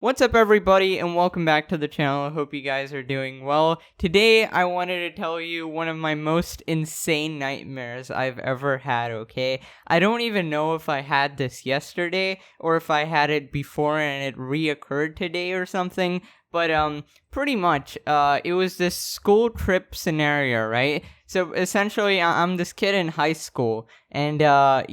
What's up, everybody, and welcome back to the channel. I hope you guys are doing well. Today, I wanted to tell you one of my most insane nightmares I've ever had, okay? I don't even know if I had this yesterday, or if I had it before and it reoccurred today or something, but, pretty much, it was this school trip scenario, right? So, essentially, I'm this kid in high school, and, as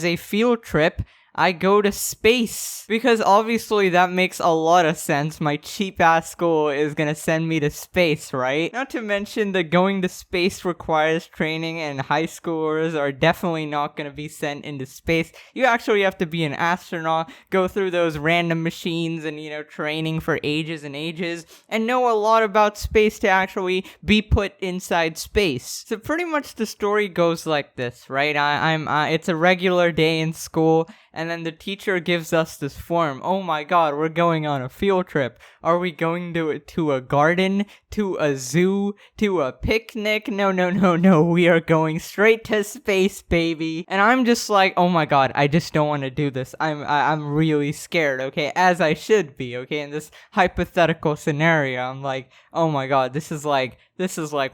a field trip, I go to space. Because obviously that makes a lot of sense. My cheap ass school is gonna send me to space, right? Not to mention that going to space requires training, and high schoolers are definitely not gonna be sent into space. You actually have to be an astronaut, go through those random machines and, training for ages and ages, and know a lot about space to actually be put inside space. So pretty much the story goes like this, right? It's a regular day in school, and then the teacher gives us this form. Oh my god, we're going on a field trip. Are we going to a garden? To a zoo? To a picnic? No. We are going straight to space, baby. And I'm just like, oh my god, I just don't want to do this. I'm really scared, okay? As I should be, okay? In this hypothetical scenario, I'm like, oh my god, this is like,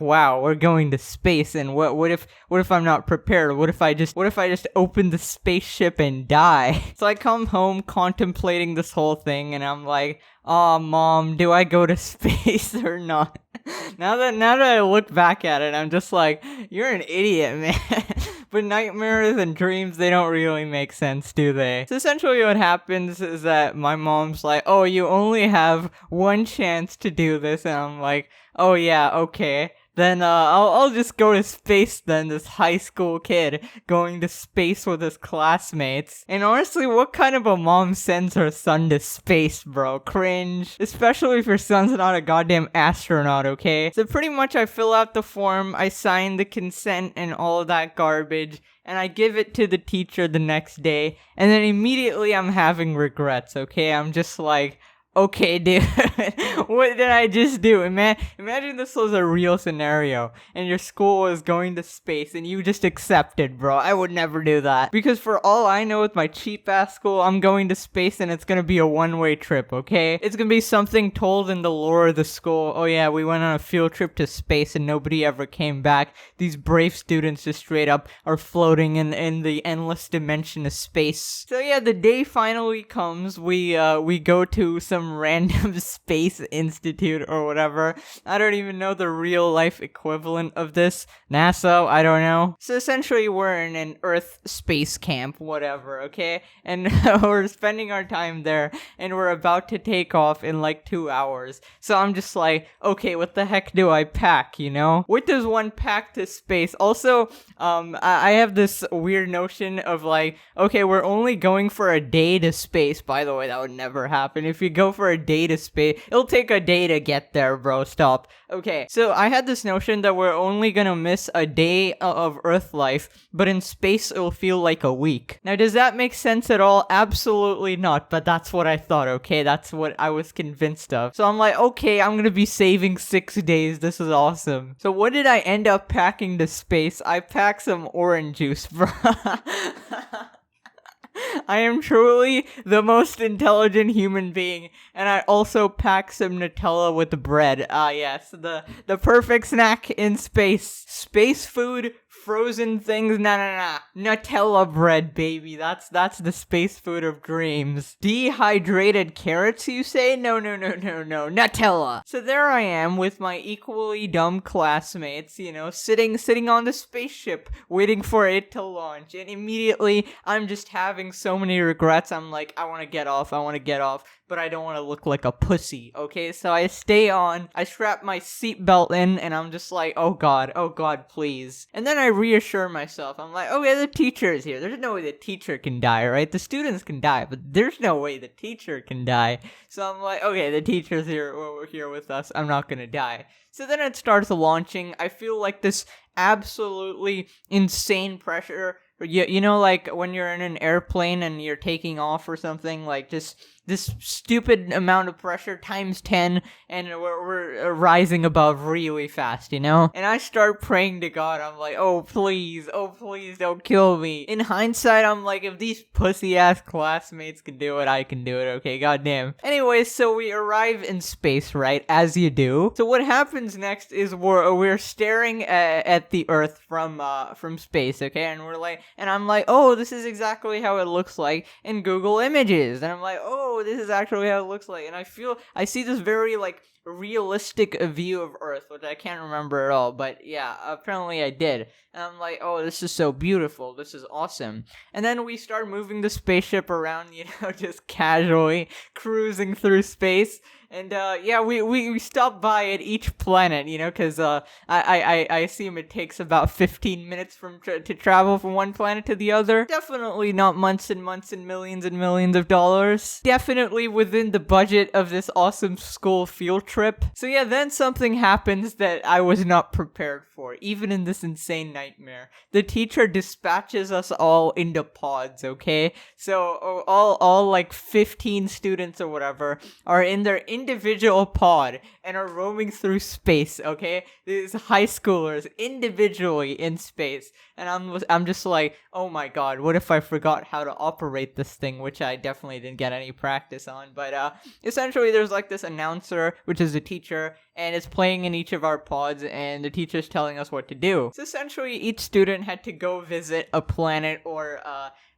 wow, we're going to space, and what if I'm not prepared? What if I just open the spaceship and die? So I come home contemplating this whole thing, and I'm like, "Aw, Mom, do I go to space or not?" Now that I look back at it, I'm just like, you're an idiot, man. But nightmares and dreams, they don't really make sense, do they? So essentially what happens is that my mom's like, oh, you only have one chance to do this, and I'm like, oh yeah, okay. Then I'll just go to space then, this high school kid going to space with his classmates. And honestly, what kind of a mom sends her son to space, bro? Cringe. Especially if your son's not a goddamn astronaut, okay? So pretty much I fill out the form, I sign the consent and all of that garbage, and I give it to the teacher the next day, and then immediately I'm having regrets, okay? I'm just like, okay, dude, what did I just do? Imagine this was a real scenario, and your school was going to space, and you just accepted, bro. I would never do that. Because for all I know, with my cheap-ass school, I'm going to space, and it's gonna be a one-way trip, okay? It's gonna be something told in the lore of the school. Oh yeah, we went on a field trip to space, and nobody ever came back. These brave students just straight up are floating in the endless dimension of space. So yeah, the day finally comes. We go to some random space institute or whatever. I don't even know the real life equivalent of this. NASA, I don't know. So essentially we're in an Earth space camp, whatever, okay? And we're spending our time there, and we're about to take off in like 2 hours. So I'm just like, okay, what the heck do I pack, What does one pack to space? Also, I have this weird notion of like, okay, we're only going for a day to space. By the way, that would never happen. If you go for a day to space, it'll take a day to get there, bro. Stop. Okay, so I had this notion that we're only gonna miss a day of Earth life, but in space it'll feel like a week. Now, does that make sense at all? Absolutely not, but that's what I thought, okay? That's what I was convinced of. So I'm like, okay, I'm gonna be saving 6 days. This is awesome. So what did I end up packing to space? I packed some orange juice, bro. I am truly the most intelligent human being, and I also pack some Nutella with bread. Ah, yes, the perfect snack in space. Space food, frozen things, nah. Nutella bread, baby. That's the space food of dreams. Dehydrated carrots, you say? No. Nutella. So there I am with my equally dumb classmates, sitting on the spaceship, waiting for it to launch, and immediately I'm just having so many regrets. I'm like, I want to get off, but I don't want to look like a pussy, okay? So I stay on, I strap my seatbelt in, and I'm just like, oh god, please. And then I reassure myself, I'm like, okay, the teacher is here. There's no way the teacher can die, right? The students can die, but there's no way the teacher can die. So I'm like, okay, the teacher's here with us. I'm not gonna die. So then it starts launching. I feel like this absolutely insane pressure. You know, like when you're in an airplane and you're taking off or something, like just this stupid amount of pressure times 10, and we're rising above really fast, you know? And I start praying to God. I'm like, oh please don't kill me. In hindsight, I'm like, if these pussy ass classmates can do it, I can do it, okay? Goddamn. Anyways, so we arrive in space, right? As you do. So what happens next is we're staring at the Earth from space, okay? And I'm like, oh, this is exactly how it looks like in Google Images. And I'm like, oh, this is actually how it looks like. And I see this very like realistic view of Earth, which I can't remember at all, but yeah, apparently I did. And I'm like, oh, this is so beautiful, this is awesome. And then we start moving the spaceship around, just casually cruising through space. And yeah, we stop by at each planet, because I assume it takes about 15 minutes to travel from one planet to the other. Definitely not months and months and millions of dollars. Definitely within the budget of this awesome school field trip. So yeah, then something happens that I was not prepared for, even in this insane nightmare. The teacher dispatches us all into pods, okay? So all like 15 students or whatever are in their individual pod and are roaming through space, okay? These high schoolers individually in space. And I'm just like, oh my god, what if I forgot how to operate this thing, which I definitely didn't get any practice on. But essentially there's like this announcer, which is a teacher, and it's playing in each of our pods, and the teacher's telling us what to do. So essentially each student had to go visit a planet or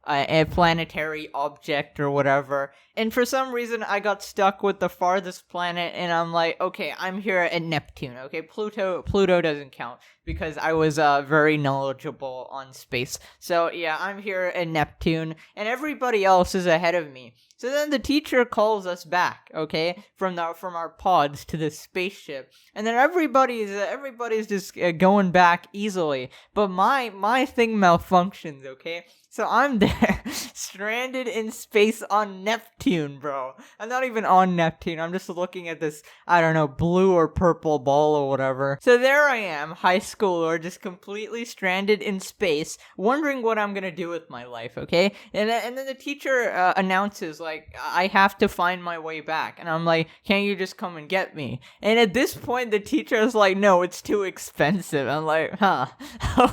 a planetary object or whatever. And for some reason, I got stuck with the farthest planet, and I'm like, okay, I'm here at Neptune, okay? Pluto doesn't count, because I was very knowledgeable on space. So yeah, I'm here at Neptune, and everybody else is ahead of me. So then the teacher calls us back, okay, from our pods to the spaceship, and then everybody's just going back easily. But my thing malfunctions, okay. So I'm there, stranded in space on Neptune, bro. I'm not even on Neptune. I'm just looking at this, I don't know, blue or purple ball or whatever. So there I am, high schooler, just completely stranded in space, wondering what I'm gonna do with my life, okay? And then the teacher announces, like, I have to find my way back. And I'm like, can't you just come and get me? And at this point, the teacher is like, no, it's too expensive. I'm like, huh,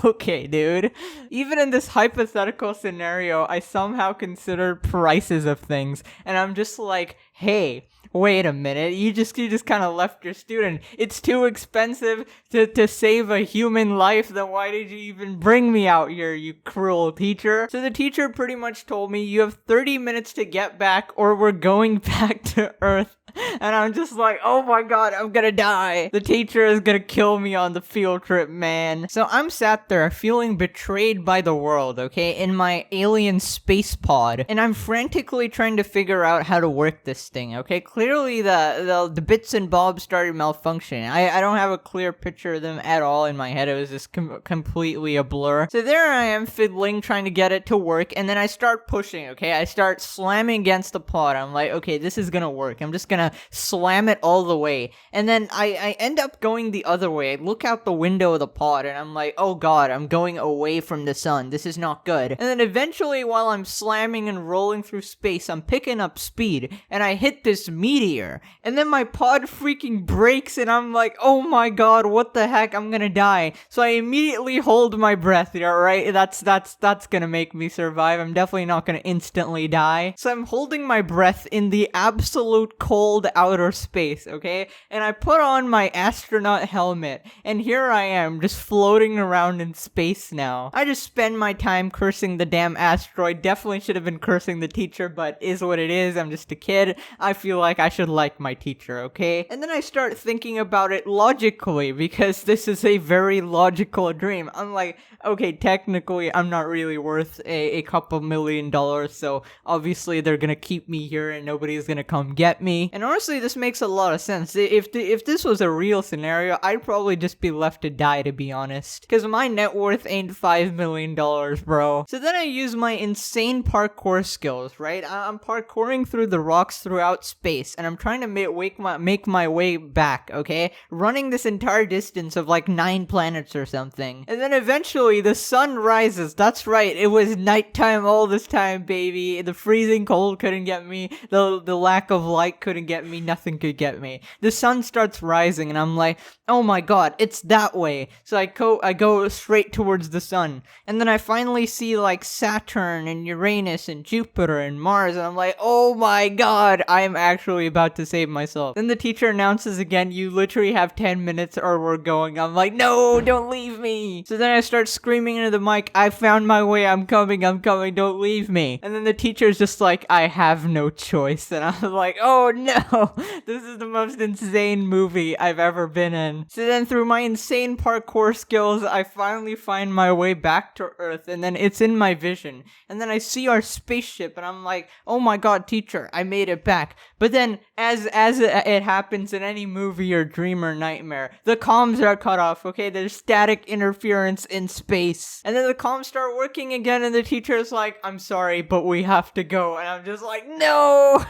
okay, dude. Even in this hypothetical scenario, I somehow considered prices of things, and I'm just like, hey, wait a minute, you just kind of left your student. It's too expensive to save a human life, then why did you even bring me out here, you cruel teacher? So the teacher pretty much told me, you have 30 minutes to get back or we're going back to Earth. And I'm just like, oh my god, I'm gonna die. The teacher is gonna kill me on the field trip, man. So I'm sat there feeling betrayed by the world, okay, in my alien space pod. And I'm frantically trying to figure out how to work this thing, okay? Clearly the bits and bobs started malfunctioning. I don't have a clear picture of them at all in my head. It was just completely a blur. So there I am fiddling, trying to get it to work. And then I start pushing, okay? I start slamming against the pod. I'm like, okay, this is gonna work. I'm just gonna slam it all the way, and then I end up going the other way. I look out the window of the pod and I'm like, oh god, I'm going away from the sun, this is not good. And then eventually, while I'm slamming and rolling through space, I'm picking up speed and I hit this meteor, and then my pod freaking breaks and I'm like, oh my god, what the heck, I'm gonna die. So I immediately hold my breath, alright? That's gonna make me survive. I'm definitely not gonna instantly die. So I'm holding my breath in the absolute cold outer space, okay? And I put on my astronaut helmet, and here I am, just floating around in space now. I just spend my time cursing the damn asteroid. Definitely should have been cursing the teacher, but is what it is. I'm just a kid. I feel like I should like my teacher, okay? And then I start thinking about it logically, because this is a very logical dream. I'm like, okay, technically, I'm not really worth a couple $1 million, so obviously they're gonna keep me here and nobody's gonna come get me. And honestly, this makes a lot of sense. If this was a real scenario, I'd probably just be left to die, to be honest. Because my net worth ain't $5 million, bro. So then I use my insane parkour skills, right? I'm parkouring through the rocks throughout space, and I'm trying to make my way back, okay? Running this entire distance of like 9 planets or something. And then eventually the sun rises. That's right, it was nighttime all this time, baby. The freezing cold couldn't get me. The lack of light couldn't get me. Nothing could get me. The sun starts rising, and I'm like, oh my god, it's that way. So I go straight towards the sun. And then I finally see like Saturn and Uranus and Jupiter and Mars, and I'm like, oh my god, I'm actually about to save myself. Then the teacher announces again, you literally have 10 minutes or we're going. I'm like, no, don't leave me. So then I start screaming into the mic, I found my way, I'm coming, don't leave me. And then the teacher's just like, I have no choice. And I was like, oh no, this is the most insane movie I've ever been in. So then through my insane parkour skills, I finally find my way back to Earth, and then it's in my vision. And then I see our spaceship, and I'm like, oh my god, teacher, I made it back. But then, as it happens in any movie or dream or nightmare, the comms are cut off, okay? There's static interference in space. And then the comms start working again, and the teacher's like, I'm sorry, but we have to go. And I'm just like, no!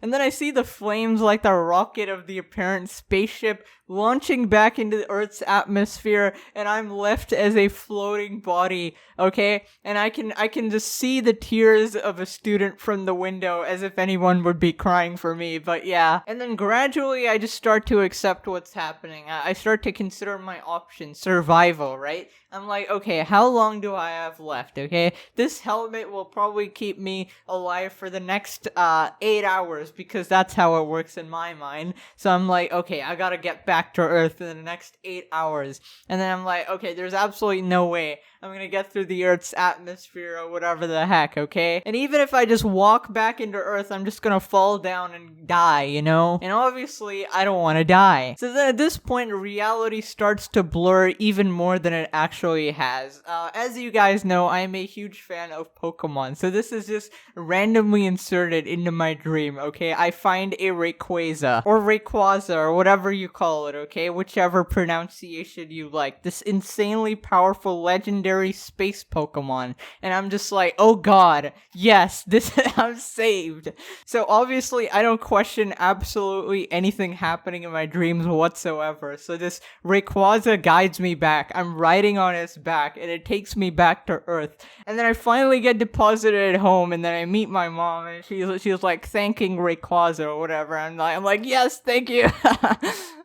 And then I see the flames like the rocket of the apparent spaceship launching back into the Earth's atmosphere, and I'm left as a floating body, okay? And I can just see the tears of a student from the window, as if anyone would be crying for me, but yeah. And then gradually I just start to accept what's happening. I start to consider my options. Survival, right? I'm like, okay, how long do I have left, okay? This helmet will probably keep me alive for the next 8 hours, because that's how it works in my mind. So I'm like, okay, I gotta get back to Earth in the next 8 hours. And then I'm like, okay, there's absolutely no way I'm gonna get through the Earth's atmosphere or whatever the heck, okay? And even if I just walk back into Earth, I'm just gonna fall down and die, you know? And obviously, I don't want to die. So then at this point, reality starts to blur even more than it actually has. As you guys know, I am a huge fan of Pokemon, so this is just randomly inserted into my dream, okay? I find a Rayquaza, or Rayquaza, or whatever you call it, okay? Whichever pronunciation you like. This insanely powerful, legendary space Pokemon, and I'm just like, oh god, yes, this I'm saved. So obviously I don't question absolutely anything happening in my dreams whatsoever. So this Rayquaza guides me back. I'm riding on its back, and it takes me back to Earth. And then I finally get deposited at home, and then I meet my mom, and she's like thanking Rayquaza or whatever. I'm like, yes, thank you.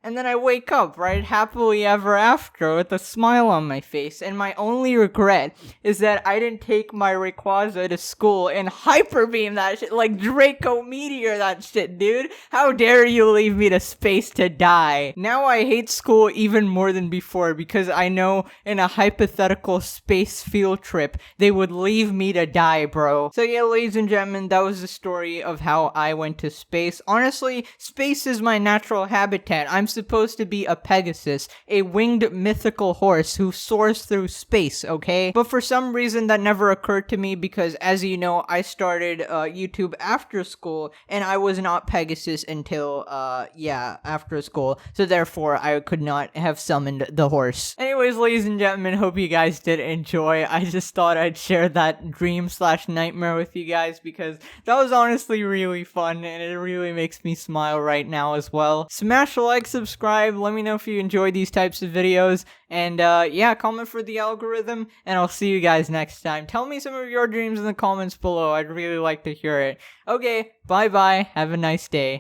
And then I wake up, right, happily ever after, with a smile on my face, and my only regret is that I didn't take my Rayquaza to school and Hyper Beam that shit, like Draco Meteor that shit, dude. How dare you leave me to space to die? Now I hate school even more than before, because I know in a hypothetical space field trip, they would leave me to die, bro. So yeah, ladies and gentlemen, that was the story of how I went to space. Honestly, space is my natural habitat. I'm supposed to be a Pegasus, a winged mythical horse who soars through space, okay? But for some reason that never occurred to me, because as you know, I started YouTube after school, and I was not Pegasus until after school, so therefore I could not have summoned the horse. Anyways, ladies and gentlemen, hope you guys did enjoy. I just thought I'd share that dream/nightmare with you guys, because that was honestly really fun, and it really makes me smile right now as well. Smash a like, subscribe, let me know if you enjoy these types of videos, and yeah, comment for the algorithm, and I'll see you guys next time. Tell me some of your dreams in the comments below. I'd really like to hear it. Okay, bye bye, have a nice day.